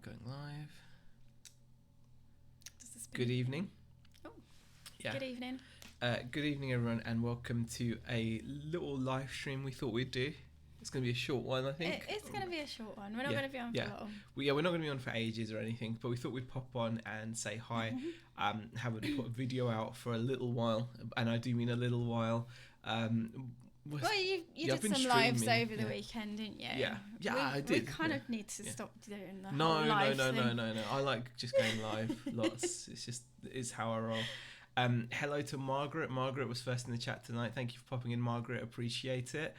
Going live. Good evening. Oh, yeah. Good evening. Good evening, everyone, and welcome to a little live stream we thought we'd do. It's going to be a short one, I think. It's going to be a short one. We're not going to be on for long. We're not going to be on for ages or anything, but we thought we'd pop on and say hi. Haven't put a video out for a little while, and I do mean a little while. Well, you did some lives over the weekend, didn't you? Yeah, I did. We kind of need to stop doing the No. whole live thing. No. I like just going live lots. It's how I roll. Hello to Margaret. Margaret was first in the chat tonight. Thank you for popping in, Margaret. Appreciate it.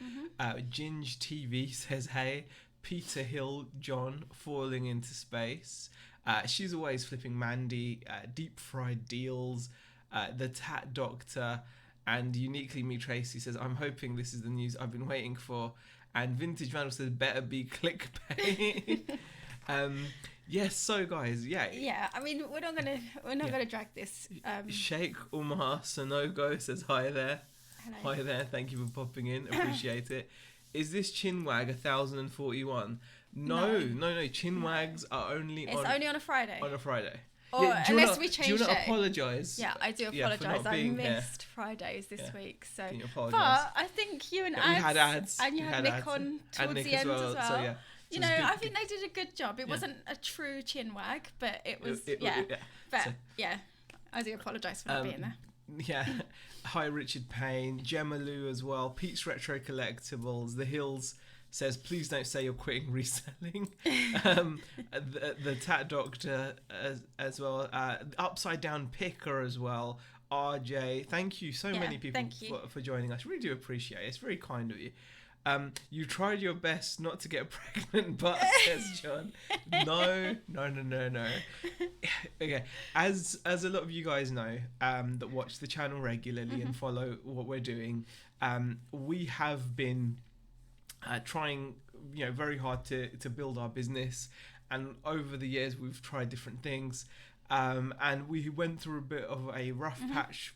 Ginge TV says hey. Peter Hill John falling into space. She's always flipping Mandy. Deep fried deals. The Tat Doctor. And uniquely me, Tracy says, I'm hoping this is the news I've been waiting for. And Vintage Vandal says, better be clickbait. Yes, so guys, yeah. I mean, we're not gonna drag this. Sheikh Umar Sonogo says hi there. Hello. Hi there. Thank you for popping in. Appreciate it. Is this Chinwag 1041? No. Chinwags are only only on a Friday. On a Friday. Or unless we change it. Do you want to apologise? Yeah, I do apologise. I missed Fridays this week, so. Can you apologise? But I think you and we had ads, and you had Nick on towards the end as well. So, yeah. You know, I think they did a good job. It wasn't a true chin wag, but it was, I do apologise for not being there. Yeah. Hi, Richard Payne. Gemma Lou as well. Pete's Retro Collectibles. The Hills says, please don't say you're quitting reselling. The Tat Doctor as well. Upside Down Picker as well. RJ. Thank you so many people for joining us. Really do appreciate it. It's very kind of you. You tried your best not to get pregnant, but says John. No. Okay, as a lot of you guys know, that watch the channel regularly and follow what we're doing, we have been trying, very hard to build our business, and over the years we've tried different things, and we went through a bit of a rough patch,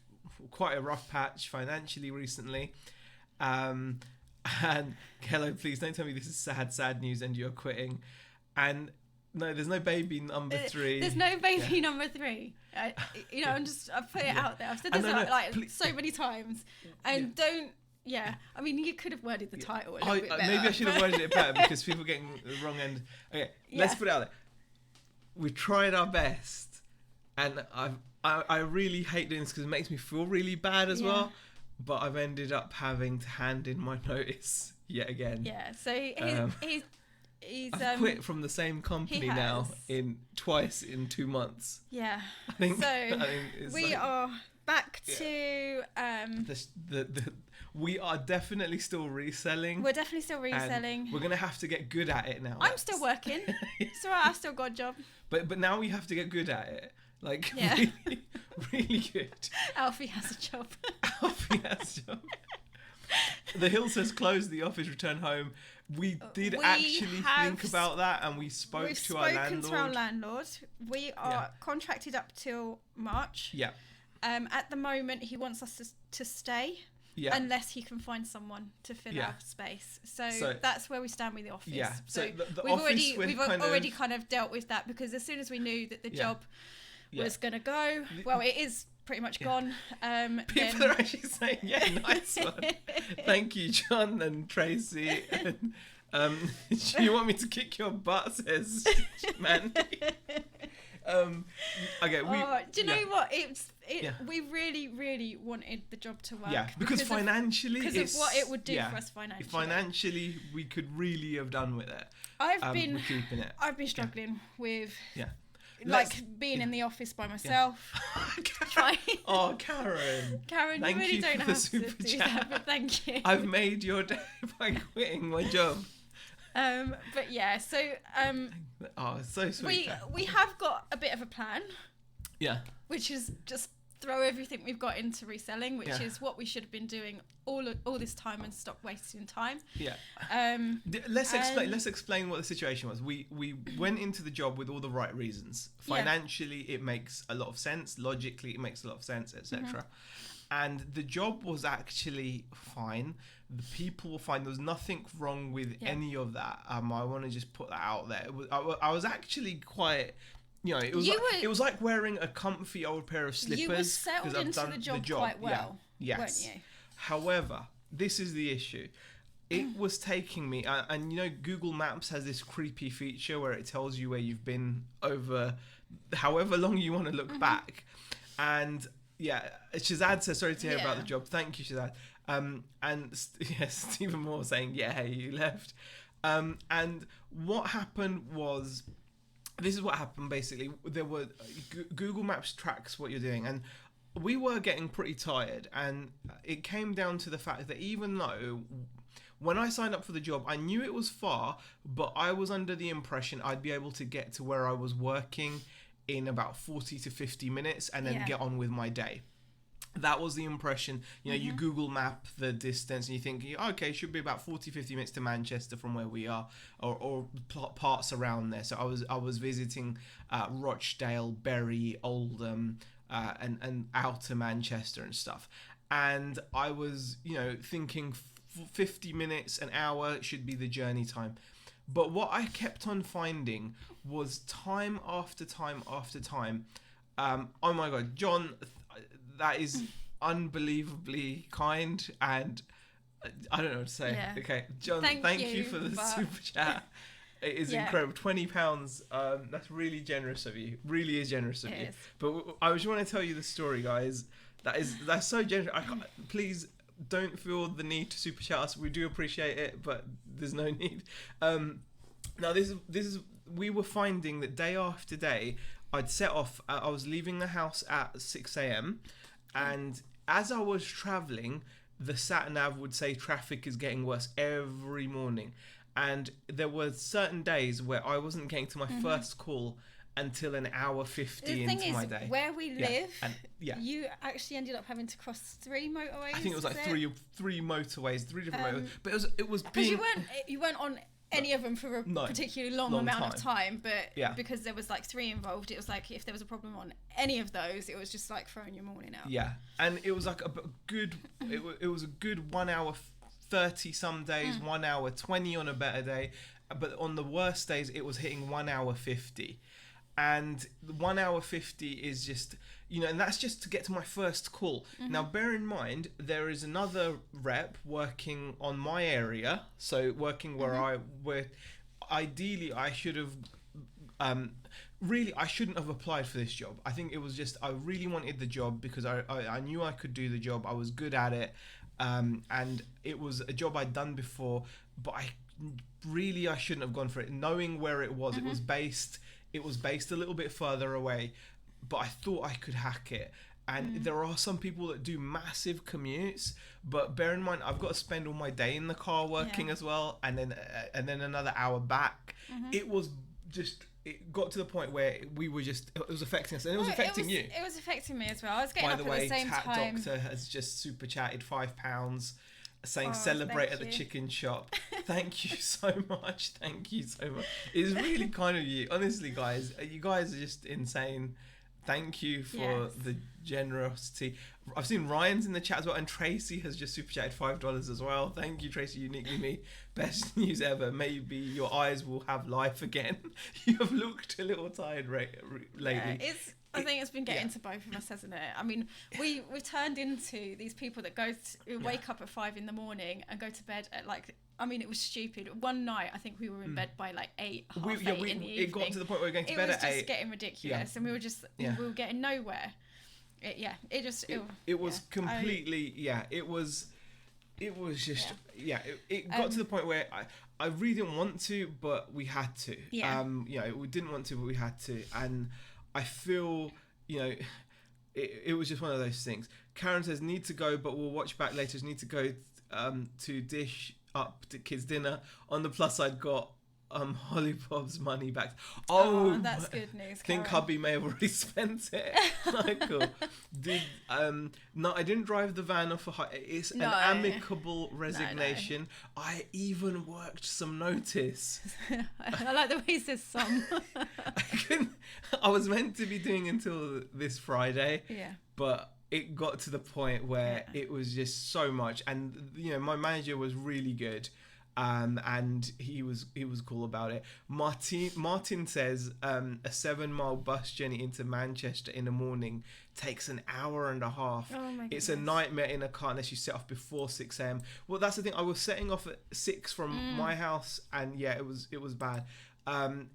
quite a rough patch financially recently. And hello, please don't tell me this is sad news and you're quitting. And no, there's no baby number 3. There's no baby number 3. I put it out there. I've said this so many times. And don't. Yeah, I mean, you could have worded the title a little bit better. Maybe I should have worded it better because people are getting the wrong end. Okay, let's put it out there. We tried our best, and I really hate doing this because it makes me feel really bad as well. But I've ended up having to hand in my notice yet again. Yeah, so he's I've quit from the same company now twice in 2 months. Yeah. I think we are back to we are definitely still reselling. We're definitely still reselling. We're gonna have to get good at it now. I'm still working. It's alright, I've still got a job. But now we have to get good at it. Really good. Alfie has a job. The Hill says close the office, return home. We did actually think about that, and we spoke to our landlord. We've spoken to our landlord. We are contracted up till March. Yeah. At the moment, he wants us to stay. Yeah. Unless he can find someone to fill our space, so that's where we stand with the office. Yeah. So the we've already kind of dealt with that, because as soon as we knew that the job was going to go, well, it is pretty much gone. People are actually saying, nice one. Thank you, John and Tracy. And, you want me to kick your butt, says Mandy. Okay. Do you know what? We really, really wanted the job to work. Yeah, because financially, because of what it would do for us financially. Financially, we could really have done with it. I've been struggling with. Yeah. Being in the office by myself. Karen, you really don't have to do that, but thank you. I've made your day by quitting my job. But yeah, so it's so sweet. We have got a bit of a plan. Yeah. Which is just throw everything we've got into reselling, which is what we should have been doing all this time, and stop wasting time. Yeah. Let's explain what the situation was. We went into the job with all the right reasons. Financially, it makes a lot of sense. Logically, it makes a lot of sense, etc. And the job was actually fine. The people were fine. There was nothing wrong with any of that. I want to just put that out there. I was actually quite, it was like wearing a comfy old pair of slippers. You were settled into the job quite well, yes. weren't you? However, this is the issue. It was taking me, and Google Maps has this creepy feature where it tells you where you've been over however long you want to look back. And Shazad says, sorry to hear about the job. Thank you, Shazad. And Stephen Moore saying, you left. And what happened was, this is what happened basically. There were Google Maps tracks what you're doing, and we were getting pretty tired. And it came down to the fact that even though when I signed up for the job, I knew it was far, but I was under the impression I'd be able to get to where I was working in about 40 to 50 minutes and then get on with my day. That was the impression. You Google map the distance and you think, okay, it should be about 40, 50 minutes to Manchester from where we are, or parts around there. So I was visiting Rochdale, Bury, Oldham, and outer Manchester and stuff. And I was, thinking 50 minutes, an hour should be the journey time. But what I kept on finding was time after time after time. Oh my God, John, that is unbelievably kind, and I don't know what to say. Yeah. Okay, John, thank you for the super chat. It is incredible. £20. That's really generous of you. Really is generous of you. But I just want to tell you the story, guys. That's so generous. Please don't feel the need to super chat us. We do appreciate it, but there's no need. Now this is we were finding that day after day, I'd set off. I was leaving the house at 6 a.m. and as I was traveling, the sat nav would say traffic is getting worse every morning. And there were certain days where I wasn't getting to my first call until an hour 50 into my day. Where we live, you actually ended up having to cross 3 motorways. I think it was like three motorways, 3 different motorways. But it was because you weren't on any of them for a particularly long amount of time, but because there was like 3 involved, it was like if there was a problem on any of those, it was just like throwing your morning out. Yeah, and it was like a good, it was a good 1 hour 30 some days, 1 hour 20 on a better day, but on the worst days it was hitting 1 hour 50. And 1 hour 50 is just, and that's just to get to my first call. Now, bear in mind, there is another rep working on my area. So working where ideally I should have, I shouldn't have applied for this job. I think it was just, I really wanted the job because I knew I could do the job. I was good at it. And it was a job I'd done before, but I shouldn't have gone for it. Knowing where it was, it was based a little bit further away, but I thought I could hack it. And there are some people that do massive commutes, but bear in mind, I've got to spend all my day in the car working as well, and then another hour back. It was just, it got to the point where it was affecting us, and it was affecting you. It was affecting me as well. I was getting up at the same time. By the way, Tat Doctor has just super chatted £5. Saying celebrate at the chicken shop. Thank you so much. Thank you so much. It's really kind of you. Honestly, guys, you guys are just insane. Thank you for the generosity. I've seen Ryan's in the chat as well, and Tracy has just super chatted $5 as well. Thank you, Tracy. Uniquely me. Best news ever. Maybe your eyes will have life again. You have looked a little tired lately. I think it's been getting to both of us, hasn't it? I mean, we turned into these people that wake up at 5 in the morning and go to bed at it was stupid. One night, I think we were in bed by like 8, half 8 in the evening. It got to the point where we were going to bed at 8. It was just getting ridiculous, and we were just we were getting nowhere. It was completely it was just it got to the point where I really didn't want to, but we had to. We didn't want to, but we had to, and I feel, it was just one of those things. Karen says, need to go, but we'll watch back later. Need to go to dish up to kids' dinner. On the plus side, got Holly Bob's money back. Oh, that's good news. I think hubby may have already spent it. Michael, no, I didn't drive the van off. It's an amicable resignation. No. I even worked some notice. I like the way he says some. I was meant to be doing until this Friday. Yeah. But it got to the point where it was just so much, and my manager was really good. And he was cool about it. Martin says a 7-mile bus journey into Manchester in the morning takes an hour and a half. Oh my It's goodness. a nightmare in a car unless you set off before 6 a.m. Well, that's the thing. I was setting off at 6 from my house, and it was bad.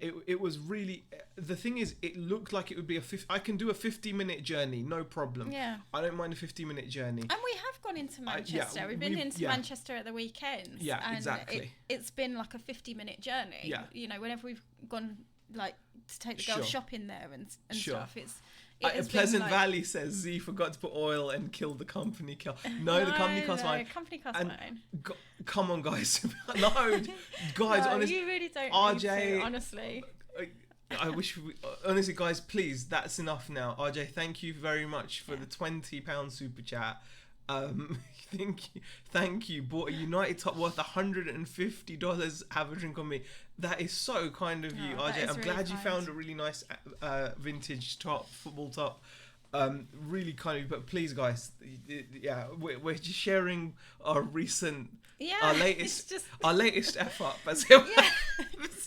It was really, the thing is, it looked like it would be I can do a 50-minute journey, no problem. Yeah. I don't mind a 50-minute journey. And we have gone into Manchester. We've been into Manchester at the weekends. Yeah, and exactly. It's been like a 50-minute journey. Yeah. Whenever we've gone like to take the girls shopping there and stuff, Pleasant Valley says Z forgot to put oil and killed the company car. No, the company car's fine. Company car's fine. Come on, guys. No, guys, honestly. You really don't RJ, need to, honestly. I wish honestly, guys, please, that's enough now. RJ, thank you very much for the £20 super chat. Thank you. Bought a United top worth $150. Have a drink on me. That is so kind of you, RJ. I'm glad you found a really nice vintage top, football top. Really kind of you. But please, guys, we're just sharing our recent, our latest F up. This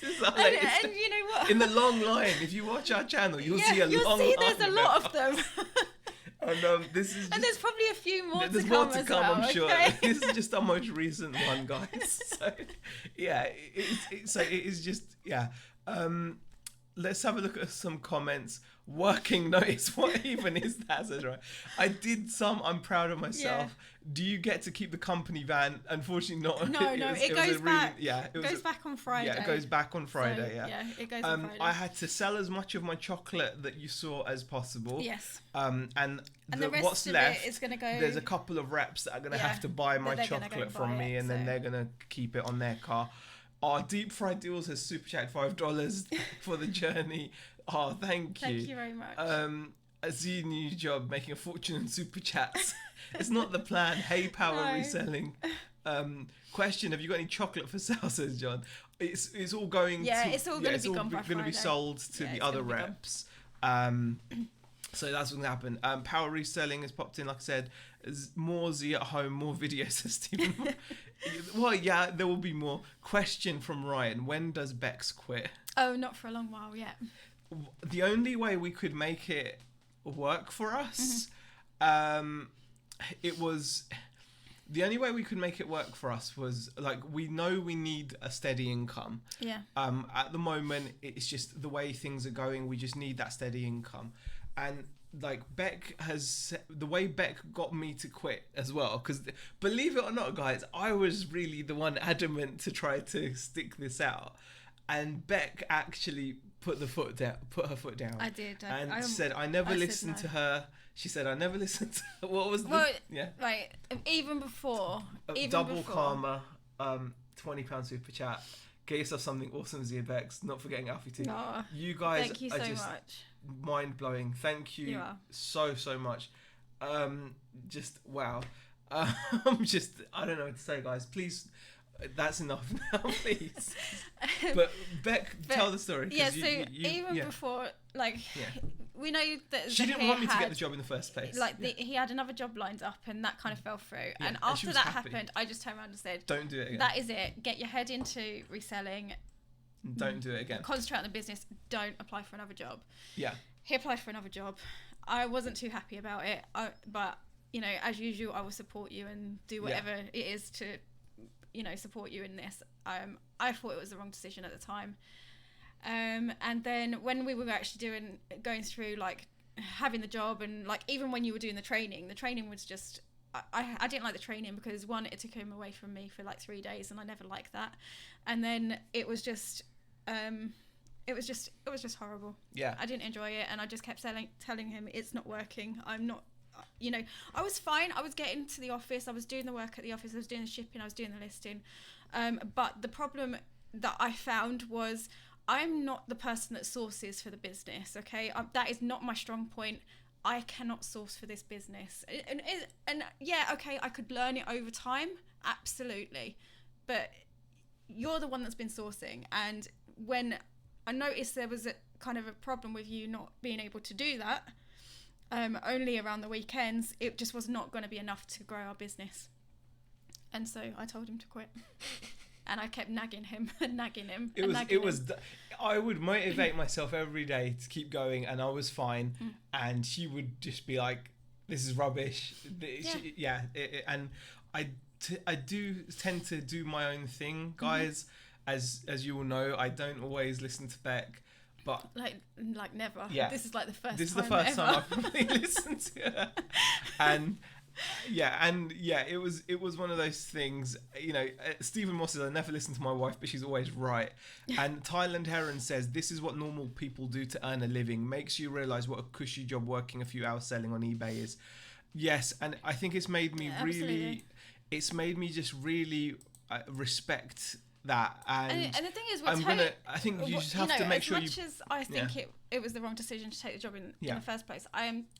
is our latest. And you know what? In the long line, if you watch our channel, you'll see a long line. There's a lot of them. And this is. And there's probably a few more. There's more to come, I'm sure. This is just our most recent one, guys. So, it is just let's have a look at some comments. Working notice. What even is that? Says right. I did some. I'm proud of myself. Yeah. Do you get to keep the company van? Unfortunately, not. No. It goes back. It goes back on Friday. Yeah, it goes back on Friday. So, it goes on Friday. I had to sell as much of my chocolate that you saw as possible. Yes. And the rest what's of left it is going to go. There's a couple of reps that are going to have to buy my chocolate from me, and then they're going to keep it on their car. Our deep fried deals has super chat $5 for the journey. Oh, thank you. Thank you very much. A Z new job, making a fortune in super chats. It's not the plan. Hey, power reselling. Question: have you got any chocolate for sale? Says John. It's all going. It's all going to be gone by Friday. Going to be sold to the other reps. So that's what's going to happen. Power reselling has popped in. Like I said, more Z at home, more videos. Says Stephen. Well, yeah, there will be more. Question from Ryan: when does Bex quit? Oh, not for a long while yet. The only way we could make it work for us, the only way we could make it work for us was like, we know we need a steady income. Yeah. At the moment, it's just the way things are going. We just need that steady income, and like the way Beck got me to quit as well. Because believe it or not, guys, I was really the one adamant to try to stick this out, and Beck actually put her foot down. I did. I said, I never listened to her. She said, I never listened to her. What was right. Even before. Karma, £20 super chat. Get yourself something awesome, Zia Bex. Not forgetting Alfie too. Oh, you guys thank you are so just much. Mind blowing. Thank you so much. Just wow. I don't know what to say, guys. Please. That's enough now, please. But Beck, tell the story. Yeah, before, we know that she didn't want me to get the job in the first place. He had another job lined up, and that kind of fell through. Yeah, and after that happened, I just turned around and said, "Don't do it again. That is it. Get your head into reselling. Don't do it again. Concentrate on the business. Don't apply for another job." Yeah. He applied for another job. I wasn't too happy about it, but as usual, I will support you and do whatever it is to. Support you in this. I thought it was the wrong decision at the time. And then when we were actually going through having the job, and even when you were doing the training was just, I didn't like the training because one, it took him away from me for 3 days, and I never liked that. And then it was just horrible. Yeah. I didn't enjoy it, and I just kept telling him it's not working. I'm not. I was fine. I was getting to the office. I was doing the work at the office. I was doing the shipping. I was doing the listing. But the problem that I found was I'm not the person that sources for the business. Okay, that is not my strong point. I cannot source for this business. And okay, I could learn it over time. Absolutely. But you're the one that's been sourcing. And when I noticed there was a kind of a problem with you not being able to do that, only around the weekends, it just was not going to be enough to grow our business. And so I told him to quit. And I kept nagging him and nagging him. I would motivate myself every day to keep going, and I was fine. And she would just be like, "This is rubbish." And I do tend to do my own thing, guys. As you all know, I don't always listen to Beck, but like never. Yeah, this is like the first time. This is the first time I've probably listened to her, and. It was one of those things, you know. Stephen Moss says, I never listen to my wife, but she's always right. And Thailand Heron says, this is what normal people do to earn a living. Makes you realise what a cushy job working a few hours selling on eBay is. Yes, and I think it's made me just really respect that. And the thing is, I think you just have to make sure you... As much as I think it was the wrong decision to take the job in the first place,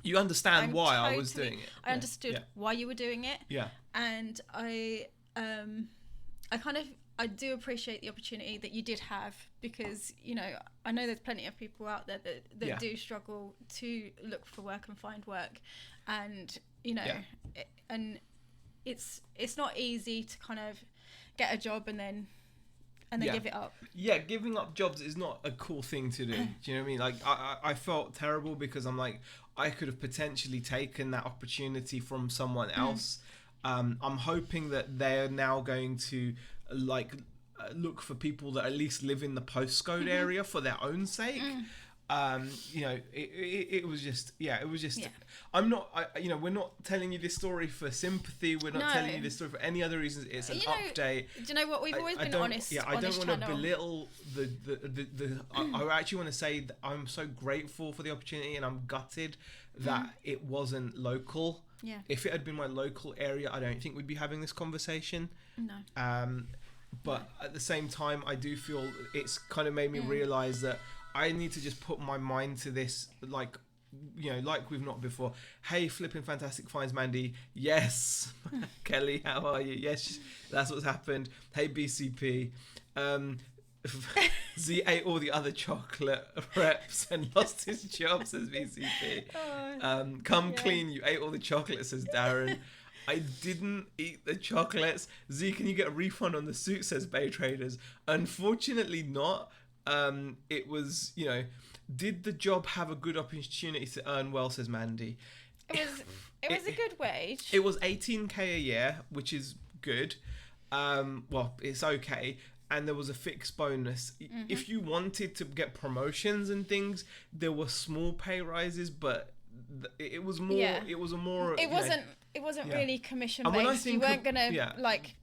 You understand why I was doing it. I understood why you were doing it. Yeah. And I do appreciate the opportunity that you did have, because, you know, I know there's plenty of people out there that do struggle to look for work and find work. And, you know, and it's not easy to kind of get a job and then give it up. Yeah, giving up jobs is not a cool thing to do. Do you know what I mean? Like, I felt terrible because I'm like, I could have potentially taken that opportunity from someone else. I'm hoping that they're now going to look for people that at least live in the postcode area for their own sake. You know, it was just. I'm not. We're not telling you this story for sympathy. We're not telling you this story for any other reasons. It's an update. Do you know what? We've always been honest. Yeah, I don't want to belittle the. I actually want to say that I'm so grateful for the opportunity, and I'm gutted that it wasn't local. Yeah. If it had been my local area, I don't think we'd be having this conversation. No. But at the same time, I do feel it's kind of made me realise that I need to just put my mind to this, like we've not before. Hey, flipping fantastic finds, Mandy. Yes. Kelly, how are you? Yes, that's what's happened. Hey, BCP. Z ate all the other chocolate reps and lost his job, says BCP. Come clean, you ate all the chocolate, says Darren. I didn't eat the chocolates. Z, can you get a refund on the suit, says Bay Traders. Unfortunately not. It was, did the job have a good opportunity to earn well, says Mandy. It was a good wage. It was 18k a year, which is good. Well, it's okay. And there was a fixed bonus. If you wanted to get promotions and things, there were small pay rises, but it was more. Yeah. It was a more. It wasn't really commission based. You weren't gonna like.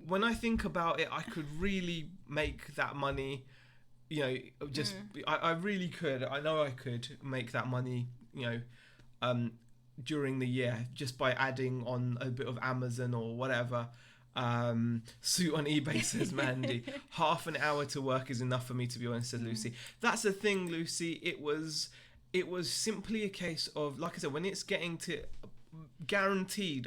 When I think about it, I could really make that money. I really could. I know I could make that money. During the year, just by adding on a bit of Amazon or whatever. Suit on eBay, says Mandy. Half an hour to work is enough for me, to be honest, says Lucy. That's the thing, Lucy. It was simply a case of, like I said, when it's getting to guaranteed,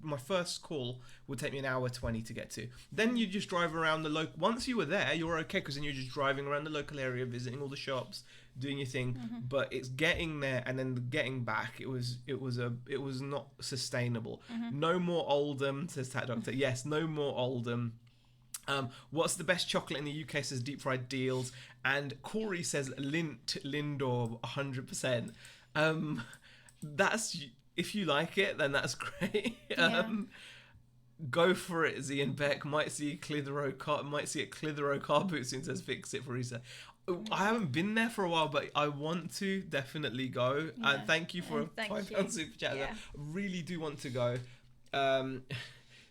my first call would take me an hour 20 to get to. Then you just drive around the local. Once you were there, you were okay, because then you're just driving around the local area, visiting all the shops, doing your thing. But it's getting there and then getting back. It was not sustainable. No more Oldham, says Tat Doctor. Yes, no more Oldham. What's the best chocolate in the UK, says Deep Fried Deals. And Corey says Lindor 100%. That's, if you like it, then that's great. Go for it, Z and Beck. Might see a Clitheroe car boot soon, says Fix It for Risa. I haven't been there for a while, but I want to definitely go. And thank you for a £5 super chat. I really do want to go.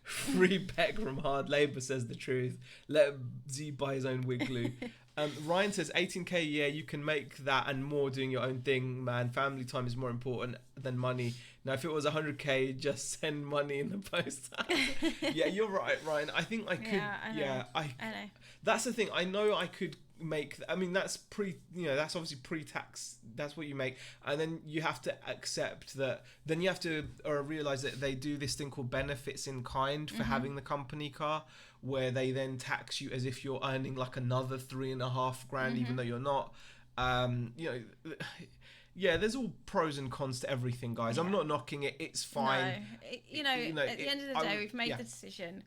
Free Beck from hard labour, says the truth. Let Z buy his own wig glue. Ryan says 18k a year, you can make that and more doing your own thing, man. Family time is more important than money. Now, if it was 100k, just send money in the post. Yeah, you're right, Ryan. I think I could. I know. That's the thing. I know I could make. I mean, that's that's obviously pre-tax. That's what you make, and then you have to accept that. Then you have to realize that they do this thing called benefits in kind for having the company car, where they then tax you as if you're earning like another $3,500, even though you're not. yeah, there's all pros and cons to everything, guys. I'm not knocking it. It's fine. No, at the end of the day, we've made the decision.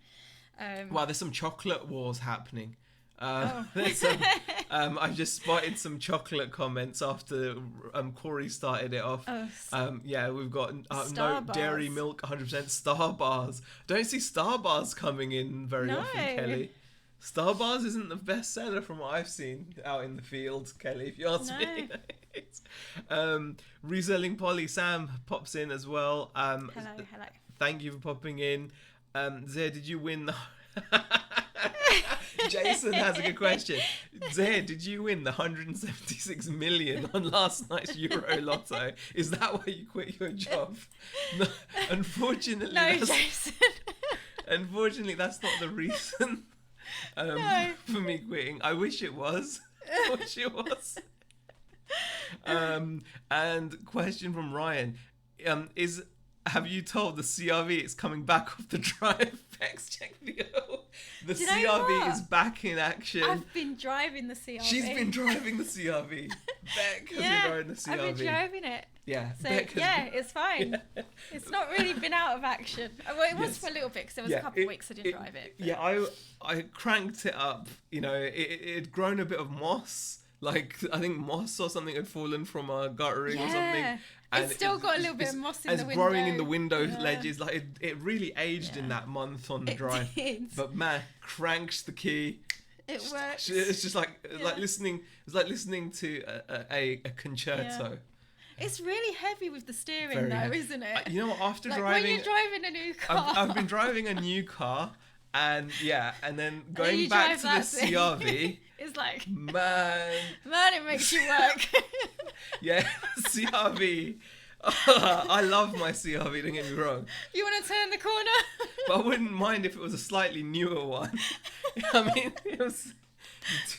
Well, there's some chocolate wars happening. There's some, I've just spotted some chocolate comments after Corey started it off. Yeah, we've got no dairy milk, 100% Star Bars. Don't see Star Bars coming in very often, Kelly. Star Bars isn't the best seller from what I've seen out in the field, Kelly, if you ask me. Reselling Polly Sam pops in as well. Hello. Thank you for popping in. Zed, did you win the... Jason has a good question. Zed, did you win the 176 million on last night's Euro Lotto? Is that why you quit your job? No, unfortunately, Jason. Unfortunately, that's not the reason for me quitting. I wish it was. And question from Ryan have you told the CRV it's coming back off the drive? Bex, check video. The CRV is back in action. I've been driving the CRV. She's been driving the CRV. Beck has been driving the CRV. I've been driving it. Yeah. So it's fine. Yeah. It's not really been out of action. Well, it was for a little bit because there was a couple of weeks I didn't drive it. But. Yeah, I cranked it up. It had grown a bit of moss. Like, I think moss or something had fallen from a guttering or something. And it's still got a little bit of moss in the window. It's growing in the window ledges. Like, it really aged in that month on the drive. Did. But man, cranked the key. It works. It's just like listening. It's like listening to a concerto. Yeah. It's really heavy with the steering, isn't it? You know what? After like driving, when you're driving a new car. I've been driving a new car, and then going back to the CRV. It's like, man, it makes you work. Yeah, CRV. I love my CRV, don't get me wrong. You want to turn the corner? But I wouldn't mind if it was a slightly newer one. I mean, it was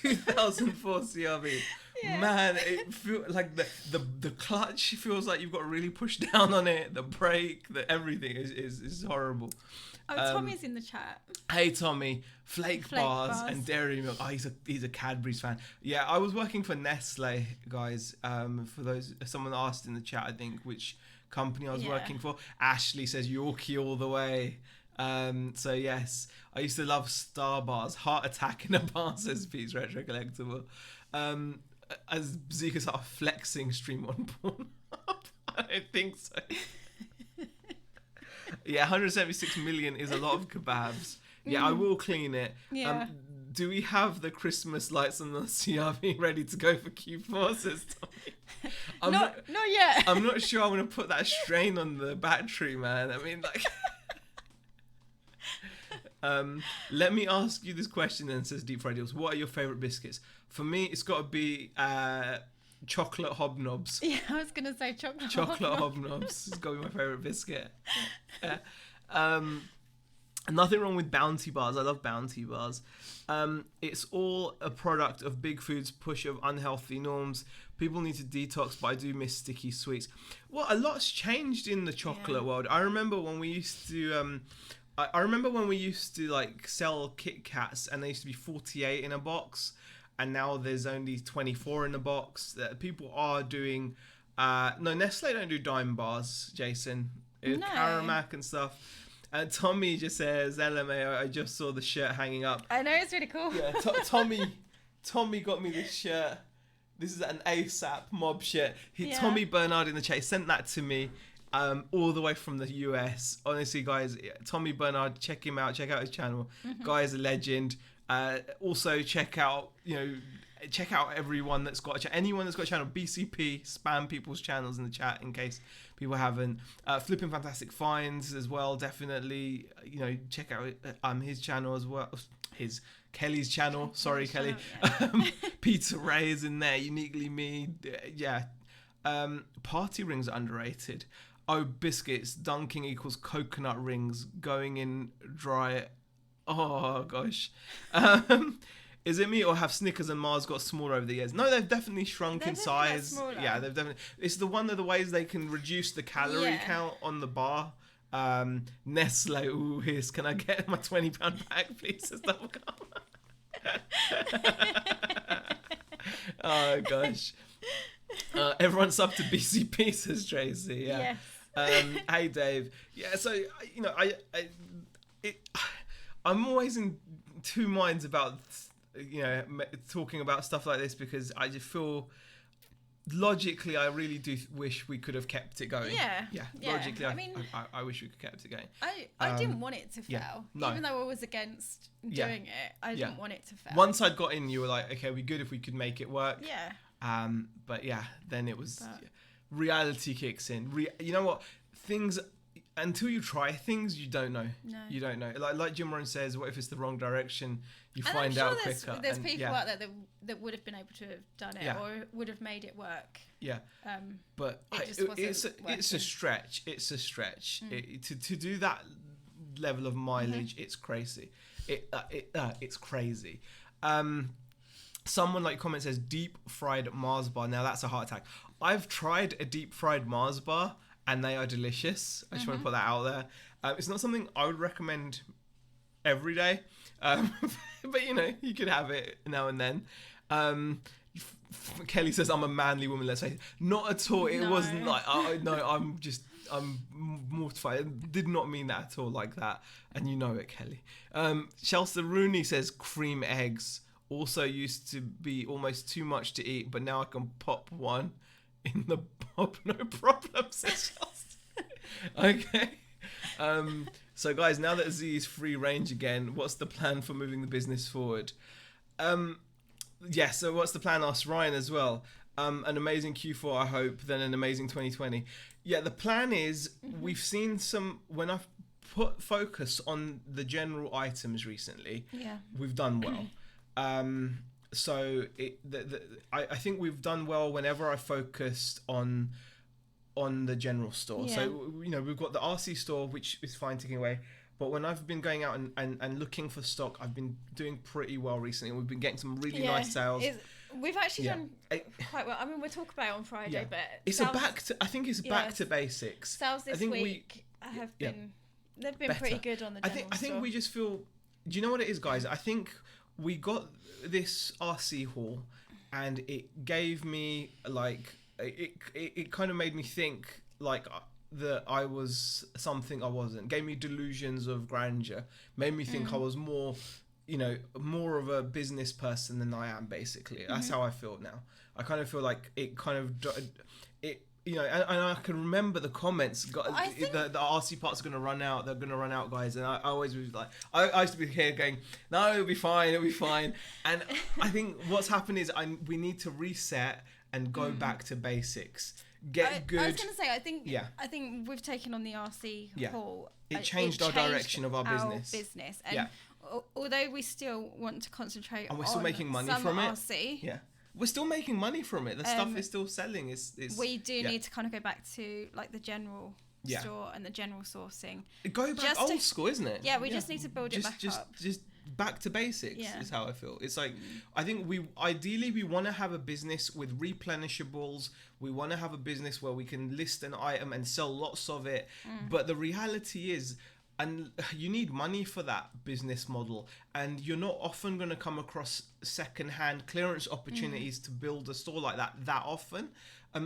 the 2004 CRV. Yeah. Man, it feels like the clutch feels like you've got to really push down on it. The brake, everything is horrible. Oh, Tommy's in the chat. Hey Tommy, flake bars and dairy milk. Oh, he's a Cadburys fan. Yeah, I was working for Nestle, guys. For those, someone asked in the chat, I think, which company I was working for. Ashley says Yorkie all the way. So yes, I used to love Star Bars. Heart attack in a bar, says Pete's Retro Collectible. As Zika started flexing stream on porn. I don't think so. Yeah, 176 million is a lot of kebabs. Yeah, I will clean it. Yeah. Do we have the Christmas lights on the CRV ready to go for Q4, says Tommy? Not yet. I'm not sure I want to put that strain on the battery, man. I mean, like... let me ask you this question then, says Deep Fried Deals. What are your favourite biscuits? For me, it's got to be... chocolate hobnobs. Yeah, I was gonna say chocolate hobnobs. It's got to be my favourite biscuit. Nothing wrong with Bounty bars. I love Bounty bars. It's all a product of Big Food's push of unhealthy norms. People need to detox, but I do miss sticky sweets. Well, a lot's changed in the chocolate world. I remember when we used to like sell Kit Kats, and they used to be 48 in a box. And now there's only 24 in the box. People are doing... no, Nestle don't do dime bars, Jason. No. Caramac and stuff. And Tommy just says, LMAO, I just saw the shirt hanging up. I know, it's really cool. Yeah, Tommy got me this shirt. This is an ASAP mob shirt. Tommy Bernard in the chat sent that to me all the way from the US. Honestly, guys, Tommy Bernard, check him out. Check out his channel. Mm-hmm. Guy's a legend. Also check out everyone that's got anyone that's got a channel. BCP, spam people's channels in the chat in case people haven't. Flipping Fantastic Finds as well, definitely. Check out his channel as well. Kelly's channel. Sorry, Kelly. Peter Ray is in there. Uniquely Me. Yeah. Party rings are underrated. Oh, biscuits. Dunking equals coconut rings. Going in dry. Oh gosh, is it me or have Snickers and Mars got smaller over the years? No, they've definitely shrunk in size. Yeah, they've definitely. It's one of the ways they can reduce the calorie count on the bar. Nestle, ooh, can I get my £20 bag, please? Oh gosh. Everyone's up to BCP, says Tracy. Yeah. Yes. Hey Dave. Yeah. So I'm always in two minds about talking about stuff like this, because I just feel logically I really do wish we could have kept it going. Yeah. Logically, I wish we could have kept it going. I didn't want it to fail. No. Even though I was against doing it, I didn't want it to fail. Once I'd got in, you were like, okay, we're good if we could make it work. Yeah. But yeah, then it was reality kicks in. You know what? Things, until you try things, you don't know. No. You don't know. Like Jim Rohn says, what if it's the wrong direction? You and find out there's, quicker. There's people out there that would have been able to have done it or would have made it work. Yeah. But it's a stretch. It's a stretch. To do that level of mileage, it's crazy. It's crazy. Someone like comment says deep fried Mars bar. Now that's a heart attack. I've tried a deep fried Mars bar and they are delicious. I just want to put that out there. It's not something I would recommend every day, but you could have it now and then. Kelly says I'm a manly woman. Let's say not at all. It wasn't like I'm mortified. I did not mean that at all like that, and you know it, Kelly. Chelsea Rooney says cream eggs also used to be almost too much to eat, but now I can pop one in the pop, no problem, says Chelsea. Okay. So guys, now that Z is free range again, what's the plan for moving the business forward? So what's the plan? Asked Ryan as well. An amazing Q4, I hope, then an amazing 2020. Yeah, the plan is we've seen when I've put focus on the general items recently, we've done well. So I think we've done well whenever I focused on the general store. Yeah. So we've got the RC store, which is fine ticking away. But when I've been going out and looking for stock, I've been doing pretty well recently. We've been getting some really nice sales. We've actually done quite well. I mean, we'll talk about it on Friday, but it's I think it's back to basics. Sales this week have been they've been better. Pretty good on the general I think we just feel. Do you know what it is, guys? I think we got this RC haul, and it gave me it kind of made me think that I was something I wasn't. Gave me delusions of grandeur. Made me think I was more of a business person than I am, basically. That's how I feel now. I kind of feel like it kind of, and I can remember the comments. The RC parts are going to run out. They're going to run out, guys. And I always was like, I used to be here going, no, it'll be fine. And I think what's happened is we need to reset and go back to basics. Get good. I was going to say, I think we've taken on the RC haul. It changed our direction of our business. And although we still want to concentrate and we're still making money from RC, it. We're still making money from it. The stuff is still selling. We do need to kind of go back to the general store and the general sourcing. Go back old school, isn't it? Yeah, we just need to build it back up. Just back to basics is how I feel. It's like, I think we want to have a business with replenishables. We want to have a business where we can list an item and sell lots of it. But the reality is, and you need money for that business model, and you're not often going to come across secondhand clearance opportunities to build a store like that often.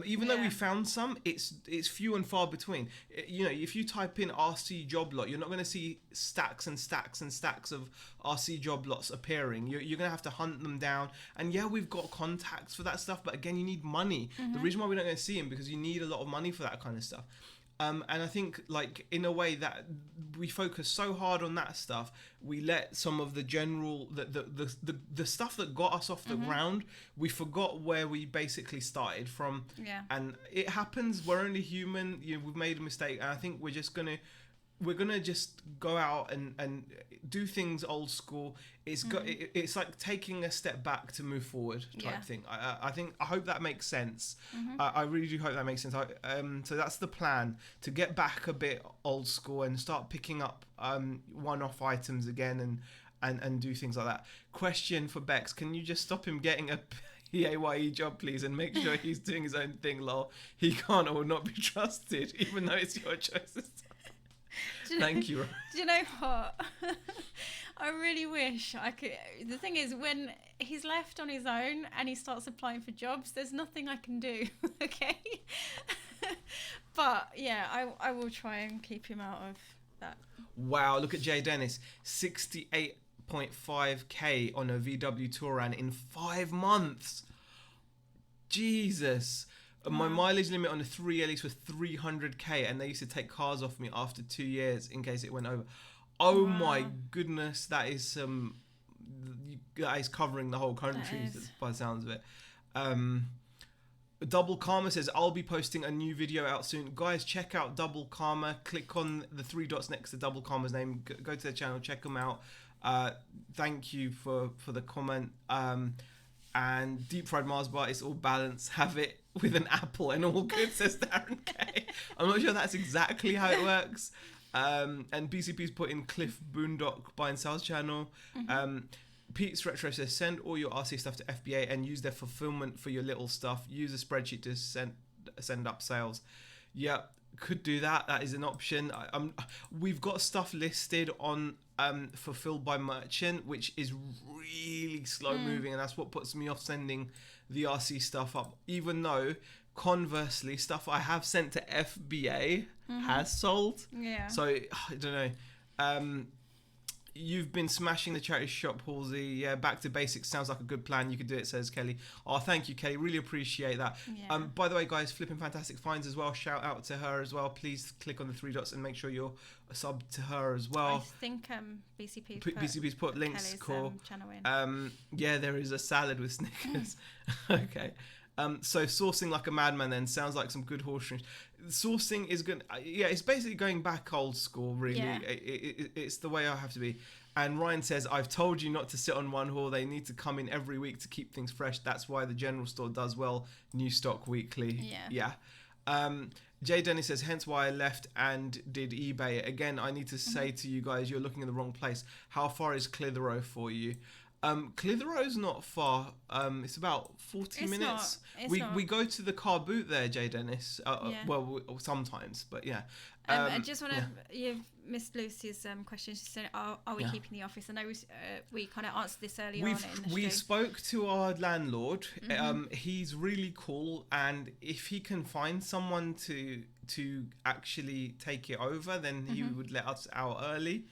Even though we found some, it's few and far between. If you type in RC job lot, you're not going to see stacks and stacks and stacks of RC job lots appearing. You're going to have to hunt them down. And we've got contacts for that stuff, but again, you need money. The reason why we're not going to see them, because you need a lot of money for that kind of stuff. And I think, in a way that we focus so hard on that stuff, we let some of the general, the stuff that got us off the ground, we forgot where we basically started from. Yeah. And it happens. We're only human. We've made a mistake, and I think we're gonna just go out and do things old school. It's like taking a step back to move forward type thing. I hope that makes sense. I really do hope that makes sense. So that's the plan, to get back a bit old school and start picking up one-off items again and do things like that. Question for Bex: can you just stop him getting a PAYE job, please, and make sure he's doing his own thing? Lol. He can't or will not be trusted, even though it's your choice. Thank you. Do you know what? I really wish I could. The thing is, when he's left on his own and he starts applying for jobs, there's nothing I can do. Okay. But yeah, I will try and keep him out of that. Wow, look at Jay Dennis, 68.5k on a VW Touran in 5 months. Jesus. My mileage limit on the 3LEs was 300k, and they used to take cars off me after 2 years in case it went over. Oh my goodness, that is that is covering the whole country by the sounds of it. Double Karma says, I'll be posting a new video out soon. Guys, check out Double Karma. Click on the 3 dots next to Double Karma's name. Go to their channel, check them out. Thank you for the comment. And Deep Fried Mars Bar, it's all balanced. Have it with an apple and all good, says Darren K. I'm not sure that's exactly how it works. And BCP's put in Cliff Boondock Buy and Sales channel. Pete's Retro says, send all your RC stuff to FBA and use their fulfillment for your little stuff. Use a spreadsheet to send up sales. Yeah, could do that. That is an option. We've got stuff listed on Fulfilled by Merchant, which is really slow moving, and that's what puts me off sending the RC stuff up, even though conversely stuff I have sent to FBA has sold. So I don't know. You've been smashing the charity shop, Halsey. Yeah, back to basics sounds like a good plan. You could do it, says Kelly. Oh, thank you, Kelly. Really appreciate that. By the way, guys, Flipping Fantastic Finds as well. Shout out to her as well. Please click on the 3 dots and make sure you're a sub to her as well. I think BCP's put links. Kelly's, cool. channel in. Yeah, there is a salad with Snickers. Okay. So sourcing like a madman then sounds like some good horse rings. Sourcing is good. Yeah, it's basically going back old school, really. Yeah. It's the way I have to be. And Ryan says, I've told you not to sit on one haul. They need to come in every week to keep things fresh. That's why the general store does well. New stock weekly. Yeah. Jay Dennis says, hence why I left and did eBay. Again, I need to say to you guys, you're looking in the wrong place. How far is Clitheroe for you? Clitheroe's not far. It's about 40 minutes. We go to the car boot there, Jay Dennis. Well, sometimes, but yeah. I just want to. You've missed Lucy's question. She said, "Are we keeping the office?" I know we kind of answered this earlier on in the stream. We spoke to our landlord. He's really cool, and if he can find someone to actually take it over, then he would let us out early.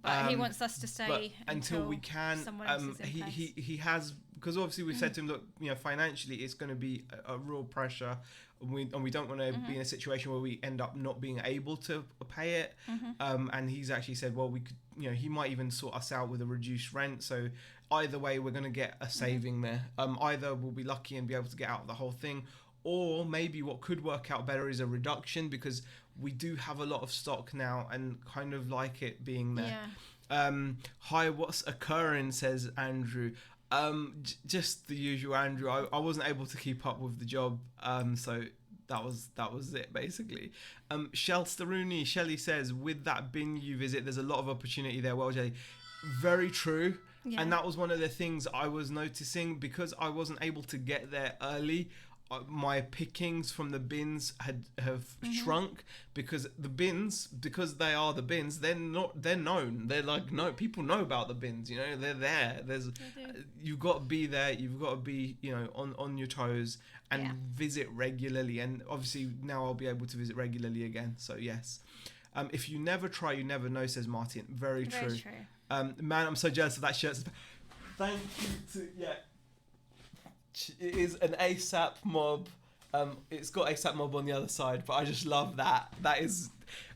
But he wants us to stay until we can. Someone else is in place. He has, because obviously we've said to him, look, financially it's going to be a real pressure, and we don't want to be in a situation where we end up not being able to pay it. And he's actually said, well, we could, he might even sort us out with a reduced rent. So either way, we're going to get a saving there. Either we'll be lucky and be able to get out of the whole thing, or maybe what could work out better is a reduction, because we do have a lot of stock now and kind of like it being there. Hi, what's occurring, says Andrew. Just the usual, Andrew. I wasn't able to keep up with the job, so that was it basically. Rooney, Shelley says, with that bin you visit, there's a lot of opportunity there. Well, Jay, very true. And that was one of the things I was noticing, because I wasn't able to get there early. My pickings from the bins have shrunk, because the bins, because they are the bins, they're known. They're like, no, people know about the bins, they're there. You've got to be there. You've got to be, on your toes and visit regularly. And obviously now I'll be able to visit regularly again. So yes. If you never try, you never know, says Martin. Very true. Man, I'm so jealous of that shirt. Thank you to, it is an ASAP mob. It's got ASAP mob on the other side, but I just love that.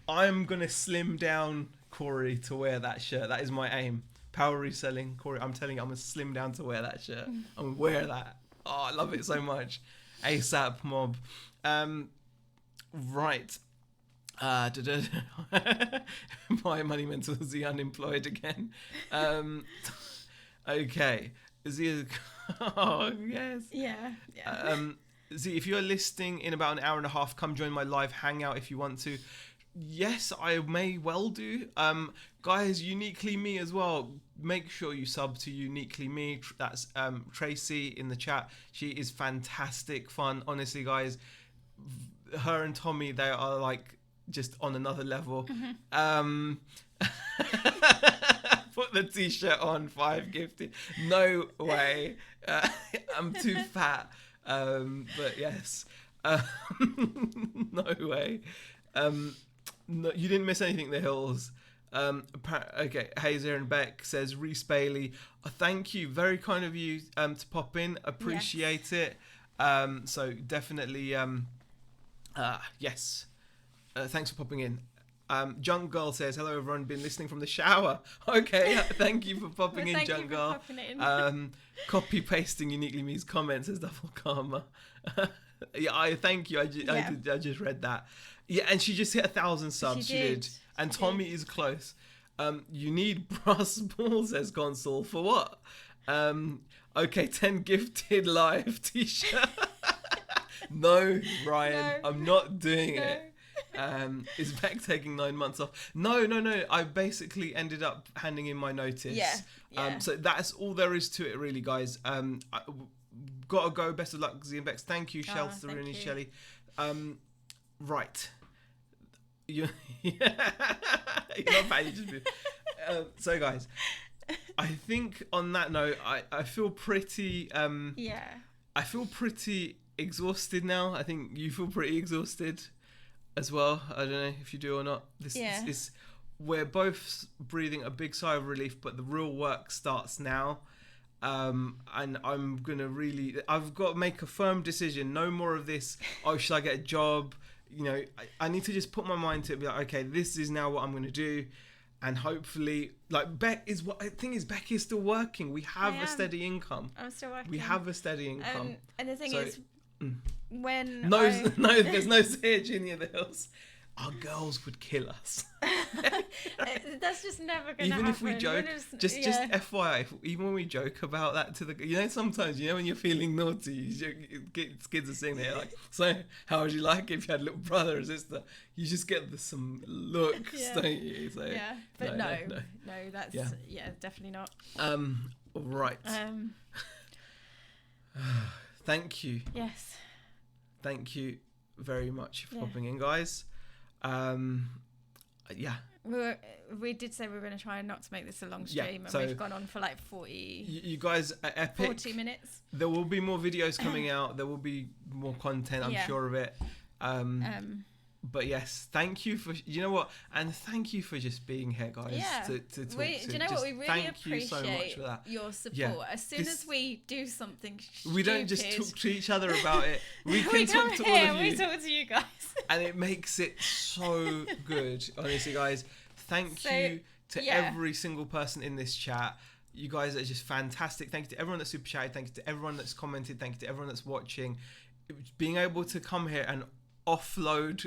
I'm going to slim down Corey to wear that shirt. That is my aim. Power Reselling. Corey, I'm telling you, I'm going to slim down to wear that shirt. I'm going to wear that. Oh, I love it so much. ASAP mob. Right. My money mental is the unemployed again. Okay. Is he? Oh yes. Yeah. See, if you're listing in about an hour and a half, come join my live hangout if you want to. Yes, I may well do. Guys, Uniquely Me as well. Make sure you sub to Uniquely Me. That's Tracy in the chat. She is fantastic fun. Honestly, guys, her and Tommy, they are like just on another level. put the t-shirt on, 5 gifted. No way. I'm too fat. But yes. No way. No, you didn't miss anything, The Hills. Okay, Hazer and Beck says, Reese Bailey, thank you. Very kind of you to pop in. Appreciate it. So definitely, yes. Thanks for popping in. Junk Girl says, hello everyone, been listening from the shower. Okay, thank you for popping in, Junk Girl. Copy pasting uniquely me's comments as double karma. Yeah, I thank you. I just read that. Yeah, and she just hit 1,000 subs. She did. And Tommy is close. You need brass balls, says Console. For what? Okay, 10 gifted live t-shirt. No, Ryan, no. I'm not doing it. Is Beck taking 9 months off? No. I basically ended up handing in my notice. Yeah. So that's all there is to it, really, guys. Gotta go. Best of luck, Z and Bex. Thank you, Shelter, Rooney, Shelley. Right. You're not bad. You just so, guys, I think on that note, I feel pretty. I feel pretty exhausted now. I think you feel pretty exhausted as well. I don't know if you do or not. This we're both breathing a big sigh of relief, but the real work starts now. And I'm gonna I've got to make a firm decision. No more of this. Oh, should I get a job? You know, I need to just put my mind to it. Be like, okay, this is now what I'm gonna do, and hopefully, like Beck is what I think is. Beck is still working. We have a steady income. I'm still working. We have a steady income. And the thing is, when there's no sage in the Hills. Our girls would kill us. That's just never going to happen. Even if we joke, just FYI, even when we joke about that to the, sometimes, when you're feeling naughty, kids are sitting there like, so how would you like if you had a little brother or sister? You just get some looks, don't you? So, yeah, but no, that's, definitely not. Right. Thank you. Yes. Thank you very much for popping in, guys. We did say we were going to try not to make this a long stream, and we've gone on for like 40. You guys are epic. 40 minutes. There will be more videos coming out. There will be more content. I'm sure of it. But yes, thank you for and thank you for just being here, guys. Yeah. To talk to. Do you know what? We really appreciate so much for that. Your support. Yeah. As soon as we do something stupid, we don't just talk to each other about it. We can talk to all of you. We talk to you guys. And it makes it so good, honestly, guys. Thank you to every single person in this chat. You guys are just fantastic. Thank you to everyone that's super chatted. Thank you to everyone that's commented. Thank you to everyone that's watching. Being able to come here and offload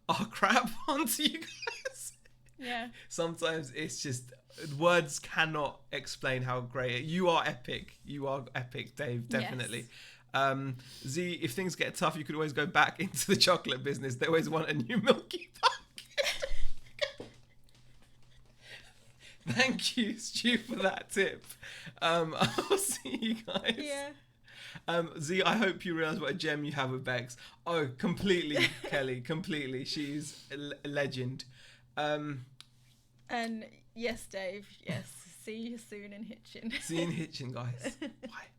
our crap onto you guys. Yeah. Sometimes it's just words cannot explain how great you are. Epic. You are epic, Dave. Definitely. Yes. Z, if things get tough, you could always go back into the chocolate business. They always want a new Milky Bucket. Thank you, Stu, for that tip. I'll see you guys. Yeah. Z, I hope you realise what a gem you have with Bex. Oh, completely, Kelly, completely. She's a legend. And yes, Dave, yes. See you soon in Hitchin. See you in Hitchin, guys. Bye.